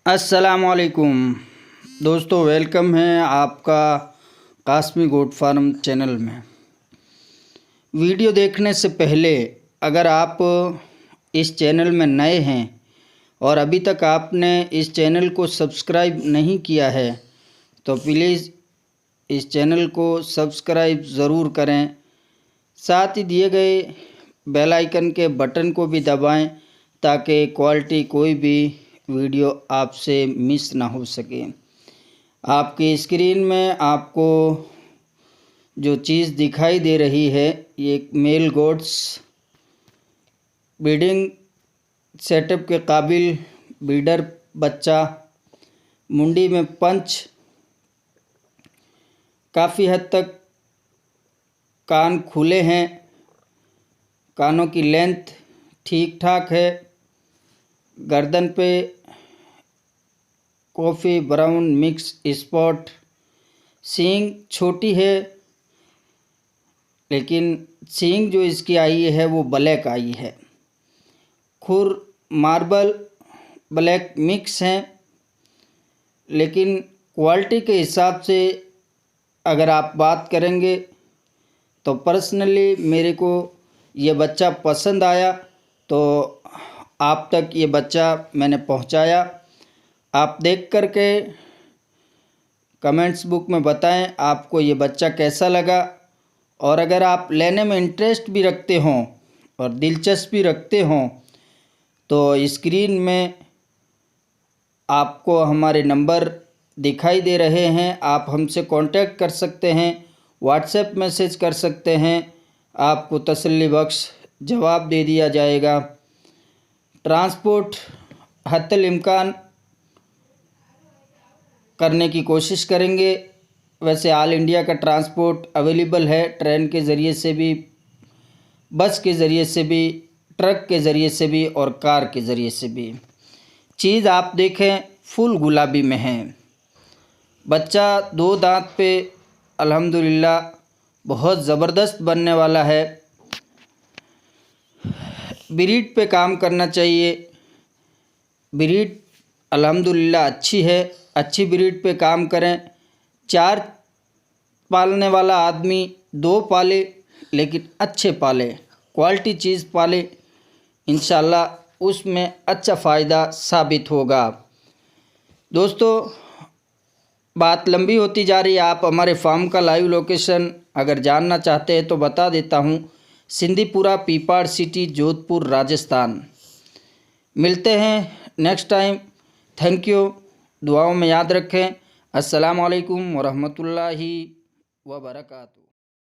अस्सलामुअलैकुम दोस्तों, वेलकम है आपका कासमी गोट फार्म चैनल में। वीडियो देखने से पहले अगर आप इस चैनल में नए हैं और अभी तक आपने इस चैनल को सब्सक्राइब नहीं किया है तो प्लीज़ इस चैनल को सब्सक्राइब ज़रूर करें। साथ ही दिए गए बेल आइकन के बटन को भी दबाएं ताकि क्वालिटी कोई भी वीडियो आपसे मिस ना हो सके। आपकी स्क्रीन में आपको जो चीज़ दिखाई दे रही है ये एक मेल गोट्स ब्रीडिंग सेटअप के काबिल ब्रीडर बच्चा, मुंडी में पंच, काफ़ी हद तक कान खुले हैं, कानों की लेंथ ठीक ठाक है, गर्दन पे कॉफ़ी ब्राउन मिक्स स्पॉट, सींग छोटी है लेकिन सींग जो इसकी आई है वो ब्लैक आई है। खुर मार्बल ब्लैक मिक्स हैं, लेकिन क्वालिटी के हिसाब से अगर आप बात करेंगे तो पर्सनली मेरे को ये बच्चा पसंद आया तो आप तक ये बच्चा मैंने पहुंचाया। आप देख कर के कमेंट्स बुक में बताएं आपको ये बच्चा कैसा लगा, और अगर आप लेने में इंटरेस्ट भी रखते हों और दिलचस्पी रखते हों तो स्क्रीन में आपको हमारे नंबर दिखाई दे रहे हैं, आप हमसे कांटेक्ट कर सकते हैं, व्हाट्सएप मैसेज कर सकते हैं, आपको तसल्ली बख्श जवाब दे दिया जाएगा। ट्रांसपोर्ट हत्तल इम्कान करने की कोशिश करेंगे। वैसे ऑल इंडिया का ट्रांसपोर्ट अवेलेबल है, ट्रेन के ज़रिए से भी, बस के ज़रिए से भी, ट्रक के ज़रिए से भी और कार के ज़रिए से भी। चीज़ आप देखें फुल गुलाबी में है। बच्चा 2 दांत पे अल्हम्दुलिल्लाह बहुत ज़बरदस्त बनने वाला है। ब्रीड पे काम करना चाहिए, ब्रीड अल्हम्दुलिल्लाह अच्छी है, अच्छी ब्रीड पे काम करें। 4 पालने वाला आदमी 2 पाले, लेकिन अच्छे पाले, क्वालिटी चीज़ पाले, इंशाल्लाह उसमें अच्छा फ़ायदा साबित होगा। दोस्तों, बात लंबी होती जा रही है। आप हमारे फार्म का लाइव लोकेशन अगर जानना चाहते हैं तो बता देता हूँ। सिंदीपुरा, पीपाड़ सिटी, जोधपुर, राजस्थान। मिलते हैं नेक्स्ट टाइम। Thank you. दुआओं में याद रखें। अस्सलाम वालेकुम व रहमतुल्लाहि व बरकातहू।